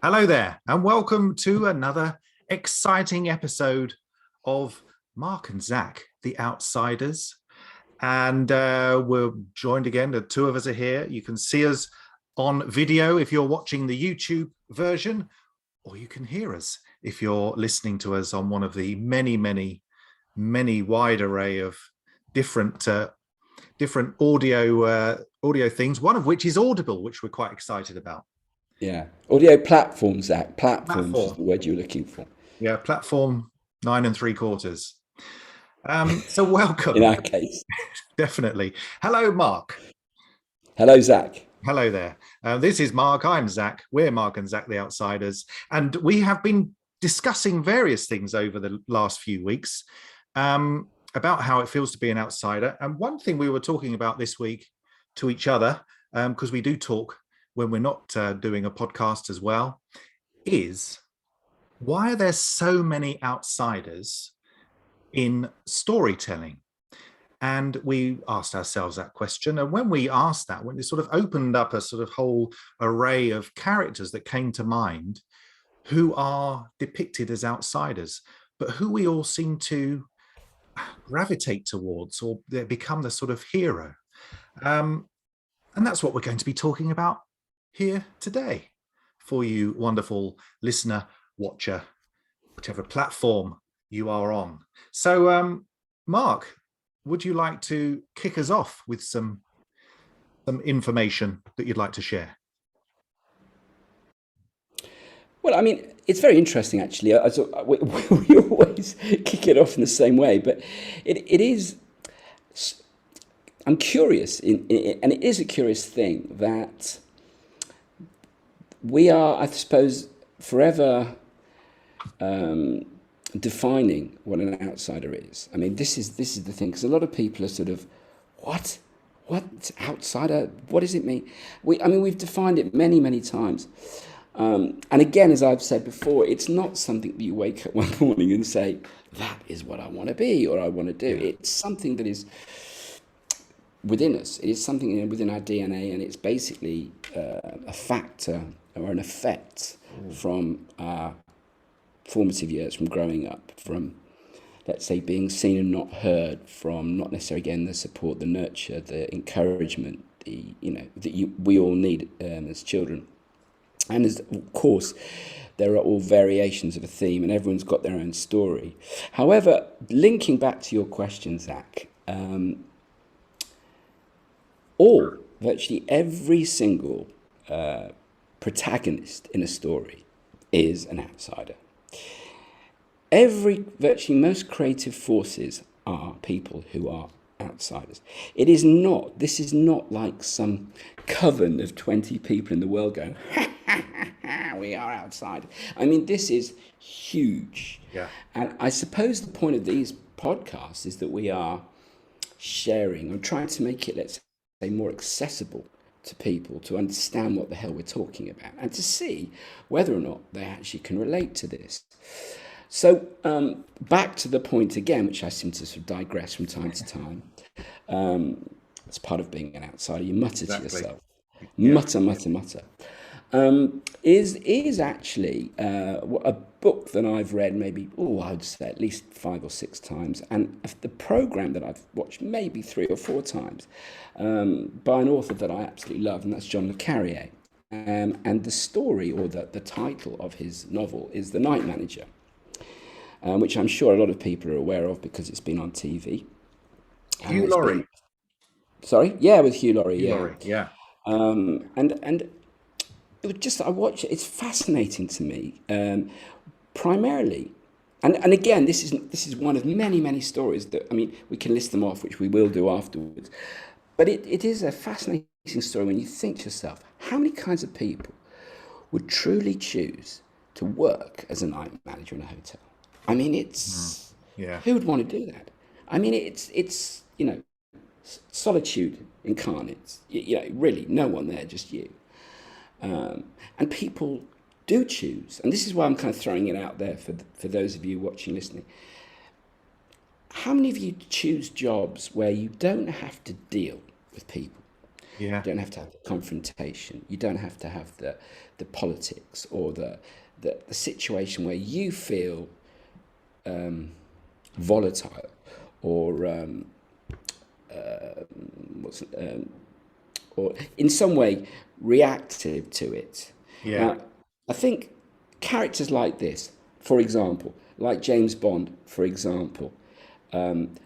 Hello there, and welcome to another exciting episode of Mark and Zach, the Outsiders. And we're joined again. The two of us are here. You can see us on video if you're watching the YouTube version, or you can hear us if you're listening to us on one of the many wide array of different audio things. One of which is Audible, which we're quite excited about. Yeah. Audio platforms, Zach. Platforms is Platform. the word you're looking for. Yeah, platform 9 3/4. So welcome. In our case. Definitely. Hello, Mark. Hello, Zach. Hello there. This is Mark. I'm Zach. We're Mark and Zach, the Outsiders. And we have been discussing various things over the last few weeks about how it feels to be an outsider. And one thing we were talking about this week to each other, because we do talk when we're not doing a podcast as well, is why are there so many outsiders in storytelling? And we asked ourselves that question. And when we asked that, when it sort of opened up a sort of whole array of characters that came to mind who are depicted as outsiders, but who we all seem to gravitate towards, or they become the sort of hero. And that's what we're going to be talking about here today for you, wonderful listener, watcher, whichever platform you are on. So, Mark, would you like to kick us off with some information that you'd like to share? Well, I mean, it's very interesting, actually. We always kick it off in the same way, but it is. I'm curious, and it is a curious thing that we are, I suppose, forever defining what an outsider is. I mean, this is the thing, because a lot of people are sort of, what outsider? What does it mean? We've defined it many times, and again, as I've said before, it's not something that you wake up one morning and say, that is what I want to be or I want to do. It's something that is within us. It is something within our DNA, and it's basically a factor or an effect from our formative years, from growing up, from, let's say, being seen and not heard, from not necessarily getting the support, the nurture, the encouragement, we all need as children. And of course, there are all variations of a theme, and everyone's got their own story. However, linking back to your question, Zach, virtually every single protagonist in a story is an outsider. Virtually most creative forces are people who are outsiders. This is not like some coven of 20 people in the world going, we are outsiders. I mean, this is huge. Yeah. And I suppose the point of these podcasts is that we are sharing and trying to make it, let's say, more accessible to people to understand what the hell we're talking about, and to see whether or not they actually can relate to this. So back to the point again, which I seem to sort of digress from time to time. It's part of being an outsider. You mutter to yourself. Yeah. Mutter. Is actually a book that I've read maybe, I would say at least 5 or 6 times, and the program that I've watched maybe 3 or 4 times, by an author that I absolutely love, and that's John le Carrier. And the story, or the title of his novel, is The Night Manager, which I'm sure a lot of people are aware of because it's been on TV. Hugh Laurie. Sorry? Yeah, with Hugh Laurie. Hugh Laurie, yeah. And it was just, I watch it, it's fascinating to me, primarily. And again, this is one of many stories that, we can list them off, which we will do afterwards. But it is a fascinating story when you think to yourself, how many kinds of people would truly choose to work as a night manager in a hotel? Who would want to do that? It's solitude incarnate. Really, no one there, just you. And people do choose, and this is why I'm kind of throwing it out there for those of you watching, listening. How many of you choose jobs where you don't have to deal with people? Yeah. You don't have to have the confrontation. You don't have to have the politics or the situation where you feel volatile or what's or in some way reactive to it. Yeah. Now, I think characters like this, for example, like James Bond, for example,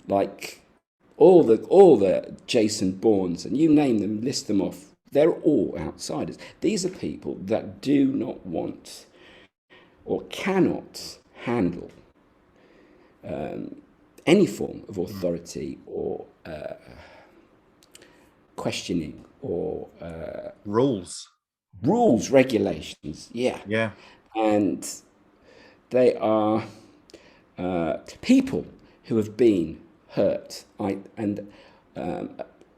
like all the Jason Bournes, and you name them, list them off. They're all outsiders. These are people that do not want or cannot handle any form of Mm. authority or questioning or Rules. rules, regulations. Yeah. Yeah. And they are people who have been hurt and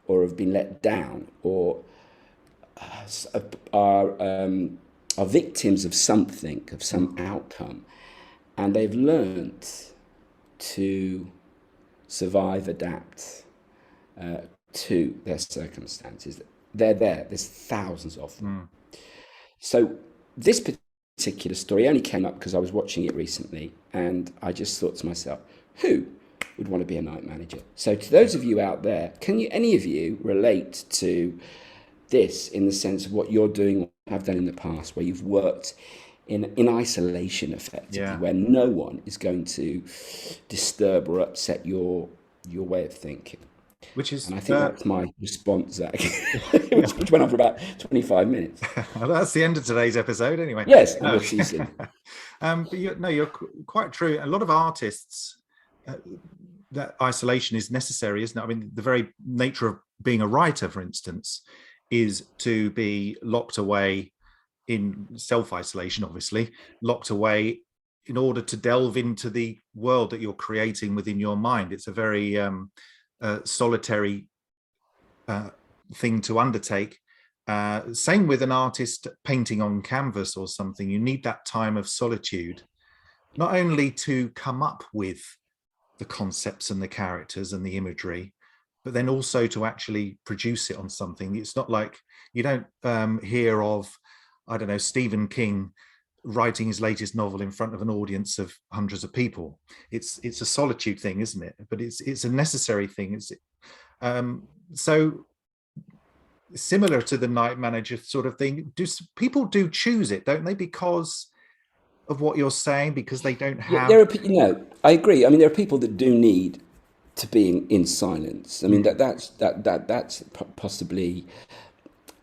or have been let down or are are victims of something, of some outcome, and they've learnt to survive, adapt to their circumstances. They're there. There's thousands of them. Mm. So this particular story only came up because I was watching it recently, and I just thought to myself, who would want to be a night manager? So to those of you out there, can you, any of you, relate to this in the sense of what you're doing or have done in the past, where you've worked in isolation effectively, Yeah. where no one is going to disturb or upset your way of thinking? Which is And I think that's my response, Zach, yeah. which went on for about 25 minutes. Well, that's the end of today's episode anyway. Yes, and No. we'll see you soon. But you're quite true. A lot of artists, uh, that isolation is necessary, isn't it? I mean, the very nature of being a writer, for instance, is to be locked away in self-isolation, obviously, locked away in order to delve into the world that you're creating within your mind. It's a very solitary thing to undertake. Same with an artist painting on canvas or something. You need that time of solitude, not only to come up with the concepts and the characters and the imagery, but then also to actually produce it on something. It's not like you don't hear of, I don't know, Stephen King writing his latest novel in front of an audience of hundreds of people. It's a solitude thing, isn't it? But it's a necessary thing. So similar to the night manager sort of thing. People do choose it, don't they? Because of what you're saying, because they don't Yeah, have. I agree. I mean, there are people that do need to be in silence. I mean, Mm. that's possibly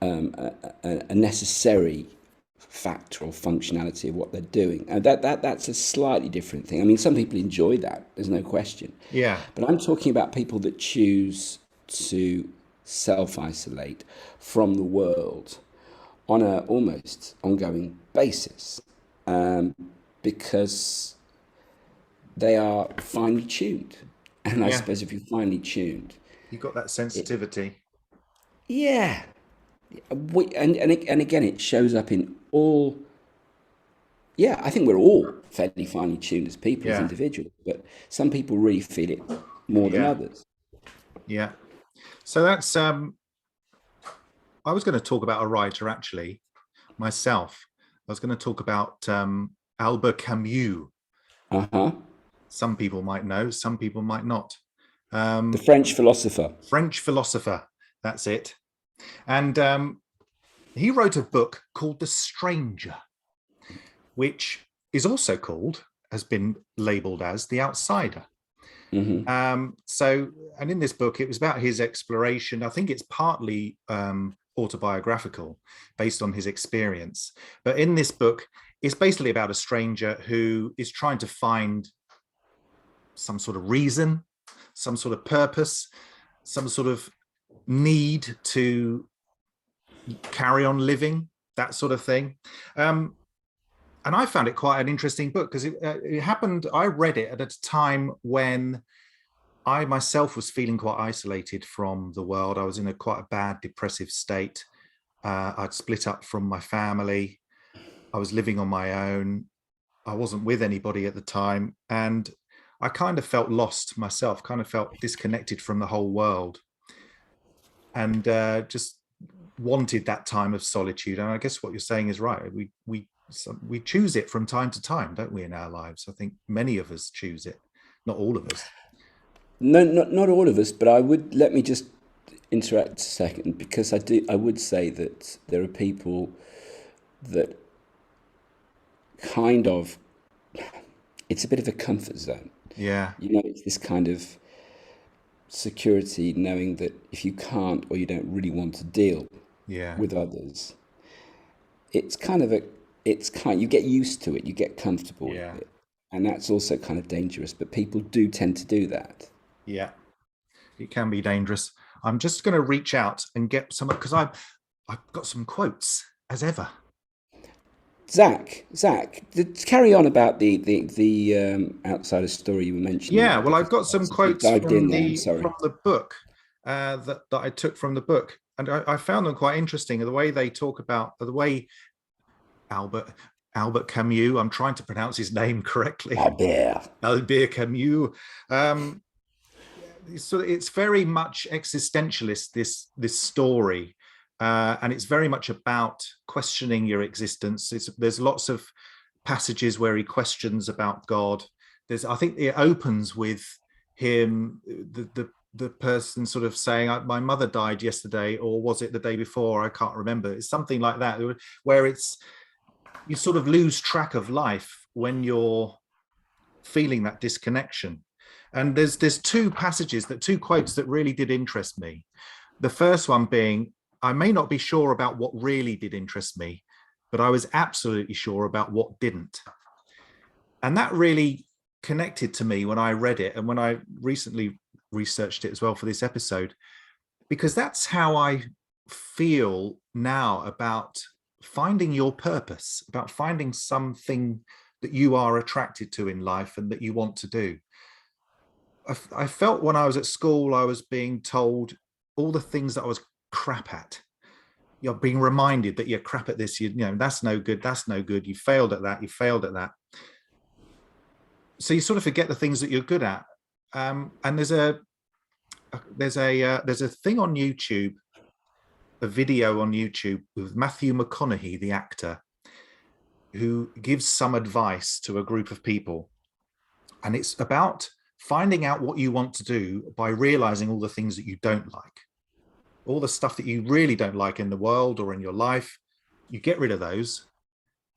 a necessary factor or functionality of what they're doing. And that's a slightly different thing. I mean, some people enjoy that. There's no question. Yeah, But I'm talking about people that choose to self-isolate from the world on a almost ongoing basis, because they are finely tuned. And I yeah. suppose if you're finely tuned, You've got that it, sensitivity. yeah, and again, it shows up in all. Yeah, I think we're all fairly finely tuned as people, as Yeah, individuals, but some people really feel it more than yeah, others. yeah. So that's I was going to talk about a writer actually myself. I was going to talk about Albert Camus. Uh huh. Some people might know, some people might not. The Um, French philosopher. French philosopher. That's it. And he wrote a book called The Stranger, which is also called, has been labeled as The Outsider. Hmm. And in this book, it was about his exploration. I think it's partly autobiographical, based on his experience. But in this book, it's basically about a stranger who is trying to find some sort of reason, some sort of purpose, some sort of need to carry on living, that sort of thing. And I found it quite an interesting book because it happened. I read it at a time when I myself was feeling quite isolated from the world. I was in quite a bad depressive state. I'd split up from my family. I was living on my own. I wasn't with anybody at the time. And I kind of felt lost myself, kind of felt disconnected from the whole world. And just wanted that time of solitude. And I guess what you're saying is right. We choose it from time to time, don't we, in our lives? I think many of us choose it, not all of us. No, not all of us, but I would let me just interact a second because I would say that there are people that kind of it's a bit of a comfort zone. Yeah, You know, it's this kind of security knowing that if you can't or you don't really want to deal yeah, with others, it's kind of a it's kind you get used to it, you get comfortable with yeah, it. And that's also kind of dangerous, but people do tend to do that. yeah. It can be dangerous. I'm just going to reach out and get some because I've got some quotes as ever. Zach, carry on about the outsider story you were mentioning Yeah, there well, I've because got some you quotes dived in there. I'm sorry. from the book that I took from the book, and I found them quite interesting. The way they talk about the way Albert Albert Camus. I'm trying to pronounce his name correctly. Albert. Albert Camus. Um, so it's very much existentialist. This story, and it's very much about questioning your existence. There's lots of passages where he questions about God. I think it opens with him, the person sort of saying, "My mother died yesterday, or was it the day before? I can't remember." It's something like that, where you sort of lose track of life when you're feeling that disconnection. And there's two quotes that really did interest me. The first one being, I may not be sure about what really did interest me, but I was absolutely sure about what didn't. And that really connected to me when I read it and when I recently researched it as well for this episode, because that's how I feel now about finding your purpose, about finding something that you are attracted to in life and that you want to do. I felt when I was at school, I was being told all the things that I was crap at. You're being reminded that you're crap at this. You know, that's no good. That's no good. You failed at that. You failed at that. So you sort of forget the things that you're good at. And there's a thing on YouTube, a video on YouTube with Matthew McConaughey, the actor, who gives some advice to a group of people, and it's about finding out what you want to do by realizing all the things that you don't like, all the stuff that you really don't like in the world or in your life. You get rid of those,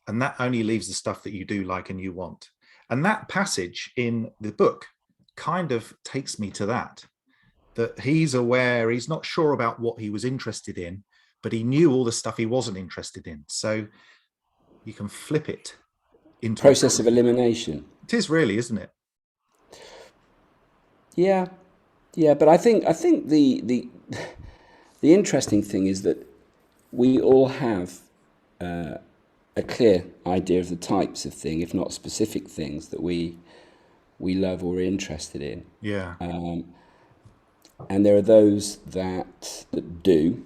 and that only leaves the stuff that you do like and you want. And that passage in the book kind of takes me to that he's aware, he's not sure about what he was interested in, but he knew all the stuff he wasn't interested in. So you can flip it into a Process of positive. elimination. It is really, isn't it? Yeah, yeah, but I think the interesting thing is that we all have a clear idea of the types of thing, if not specific things that we love or are interested in. Yeah. And there are those that do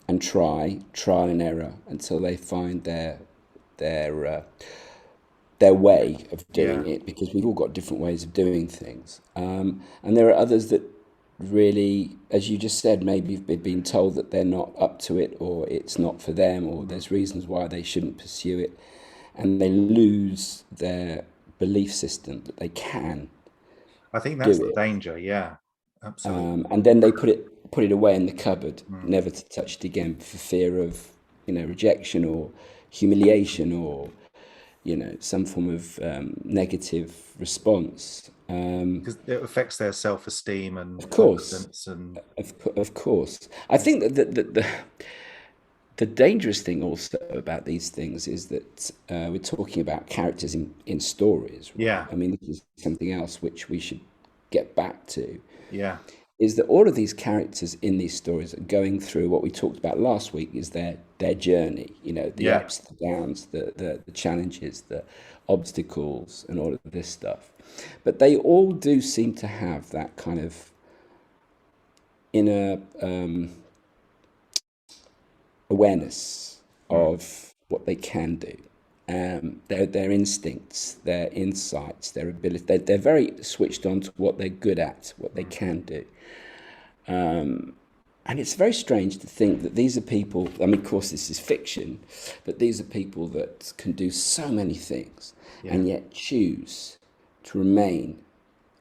and try trial and error until they find their uh, their way of Yeah. doing it because we've all got different ways of doing things. And there are others that really, as you just said, maybe they've been told that they're not up to it or it's not for them or there's reasons why they shouldn't pursue it. And they lose their belief system that they can I think do that's the it. danger. Yeah. Absolutely. And then they put it away in the cupboard, Mm. never to touch it again for fear of, rejection or humiliation or some form of negative response. Because it affects their self-esteem and Of course, confidence and of course. I think that the dangerous thing also about these things is that we're talking about characters in stories, right? yeah, I mean, this is something else which we should get back to. yeah, Is that all of these characters in these stories are going through what we talked about last week is their journey, the yeah. ups, the downs, the challenges, the obstacles, and all of this stuff. But they all do seem to have that kind of inner awareness Mm. of what they can do. Their instincts, their insights, their ability. They're very switched on to what they're good at, what they Mm. can do. And it's very strange to think that these are people, I mean, of course, this is fiction, but these are people that can do so many things Yeah. and yet choose to remain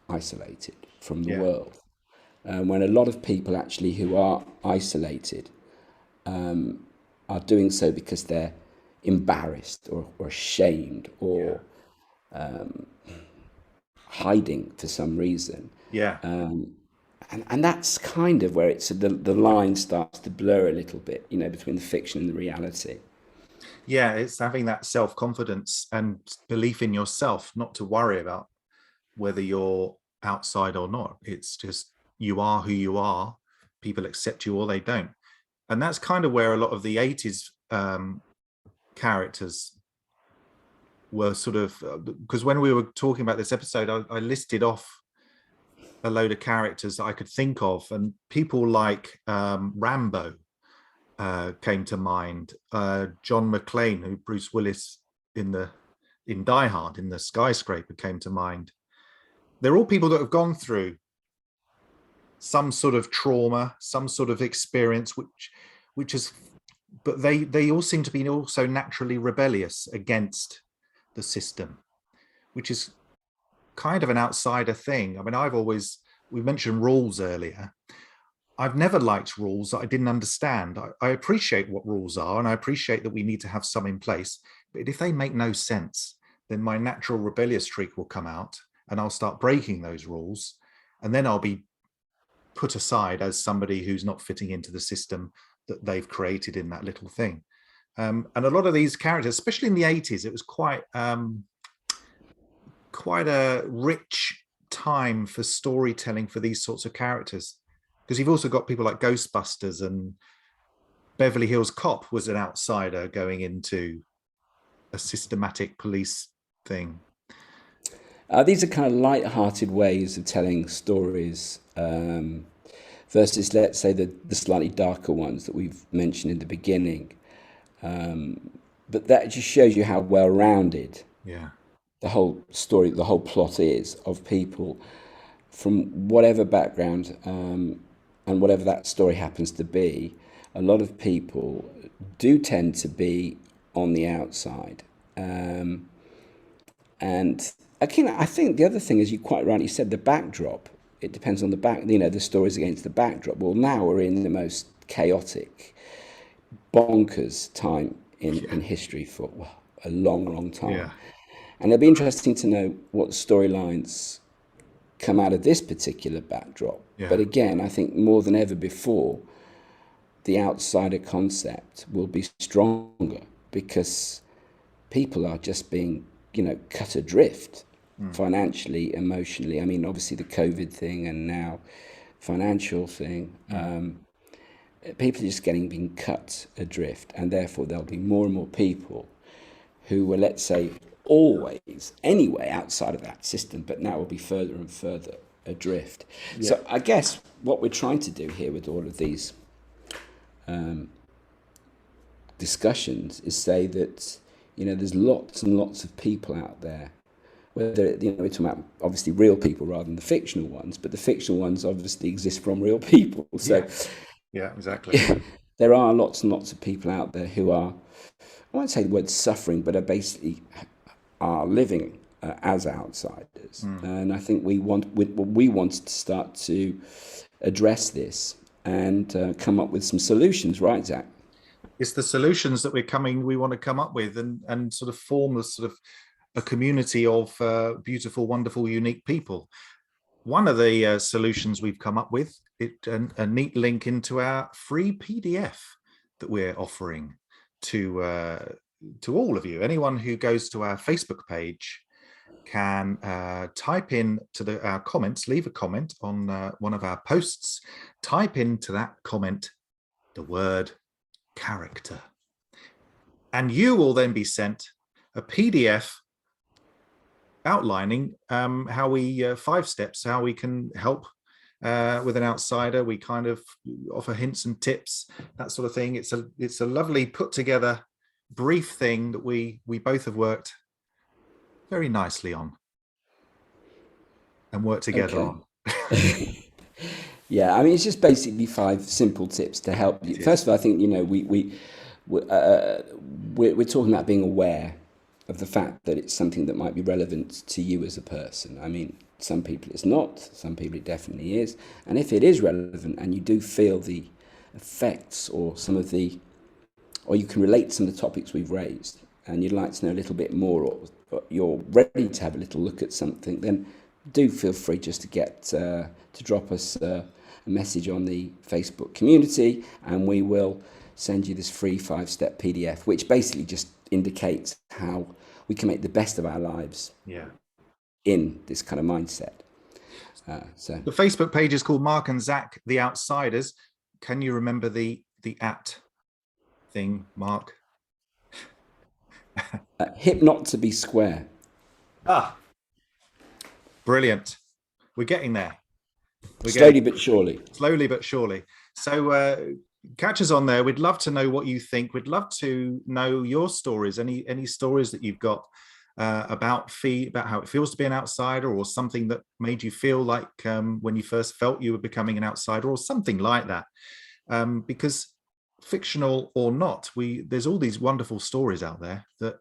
isolated from the Yeah. world. When a lot of people actually who are isolated are doing so because they're embarrassed or ashamed Yeah. or hiding for some reason. Yeah. And that's kind of where the line starts to blur a little bit, you know, between the fiction and the reality. Yeah. It's having that self-confidence and belief in yourself, not to worry about whether you're outside or not. It's just you are who you are. People accept you or they don't. And that's kind of where a lot of the 80s characters were sort of, because when we were talking about this episode, I listed off a load of characters that I could think of, and people like Rambo came to mind. John McClane, who Bruce Willis in Die Hard in the skyscraper, came to mind. They're all people that have gone through some sort of trauma, some sort of experience, which is, but they all seem to be also naturally rebellious against the system, which is kind of an outsider thing. I mean, we mentioned rules earlier. I've never liked rules that I didn't understand. I appreciate what rules are, and I appreciate that we need to have some in place. But if they make no sense, then my natural rebellious streak will come out, and I'll start breaking those rules, and then I'll be put aside as somebody who's not fitting into the system that they've created in that little thing. And a lot of these characters, especially in the 80s, it was quite a rich time for storytelling for these sorts of characters, because you've also got people like Ghostbusters, and Beverly Hills Cop was an outsider going into a systematic police thing. These are kind of light-hearted ways of telling stories versus, let's say, the slightly darker ones that we've mentioned in the beginning. But that just shows you how well-rounded Yeah. the whole story, the whole plot is, of people from whatever background and whatever that story happens to be. A lot of people do tend to be on the outside. And again, I think the other thing is, you quite rightly said, the backdrop. It depends on the stories against the backdrop. Well, now we're in the most chaotic, bonkers time in history for, well, a long, long time. Yeah. And it'll be interesting to know what storylines come out of this particular backdrop. But Yeah. again, I think more than ever before, the outsider concept will be stronger because people are just being, cut adrift financially, emotionally. I mean, obviously the COVID thing and now financial thing. People are just being cut adrift, and therefore there'll be more and more people who were, let's say, always anyway outside of that system, but now will be further and further adrift. Yeah. So I guess what we're trying to do here with all of these discussions is say that, there's lots and lots of people out there, whether, we're talking about obviously real people rather than the fictional ones, but the fictional ones obviously exist from real people. So Yeah, exactly. there are lots and lots of people out there who are, I won't say the word suffering, but are basically are living as outsiders. And I think we wanted to start to address this and come up with some solutions, right, Zach? It's the solutions that we want to come up with, and sort of form a sort of a community of beautiful, wonderful, unique people. One of the solutions we've come up with, a neat link into our free PDF that we're offering to all of you. Anyone who goes to our Facebook page can type in to our comments, leave a comment on one of our posts, type into that comment the word character, and you will then be sent a PDF outlining how we 5 steps how we can help with an outsider. We kind of offer hints and tips, that sort of thing. It's a lovely put together brief thing that we both have worked very nicely on and worked together Okay. on. Yeah, I mean, it's just basically 5 simple tips to help you. It is. First of all, I think, we we're talking about being aware of the fact that it's something that might be relevant to you as a person. I mean, some people it's not, some people it definitely is. And if it is relevant and you do feel the effects or or you can relate to some of the topics we've raised and you'd like to know a little bit more, or you're ready to have a little look at something, then do feel free just to to drop us a message on the Facebook community, and we will send you this free 5-step PDF, which basically just indicates how we can make the best of our lives Yeah. in this kind of mindset. So The Facebook page is called Mark and Zach, the Outsiders. Can you remember the at thing, Mark? hip not to be square. Ah, brilliant. We're getting there. Slowly but surely. Slowly but surely. So catch us on there. We'd love to know what you think. We'd love to know your stories, any stories that you've got about how it feels to be an outsider, or something that made you feel like when you first felt you were becoming an outsider, or something like that. Because fictional or not, there's all these wonderful stories out there that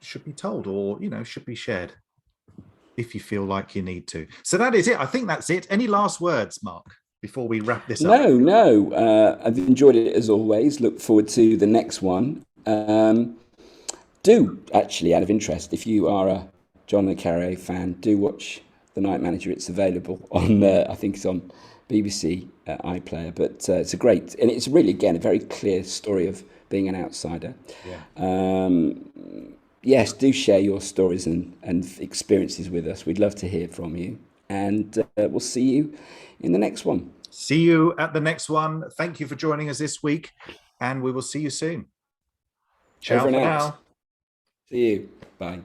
should be told, or should be shared if you feel like you need to. So that is it. I think that's it. Any last words, Mark, before we wrap this up? No. I've enjoyed it as always. Look forward to the next one. Do actually, out of interest, if you are a John le Carré fan, do watch The Night Manager. It's available on, I think it's on BBC iPlayer. But it's and it's really, again, a very clear story of being an outsider. Yeah. Yes, do share your stories and experiences with us. We'd love to hear from you. And we'll see you in the next one. See you at the next one. Thank you for joining us this week, and we will see you soon. Ciao Over and for out. now. See you. Bye.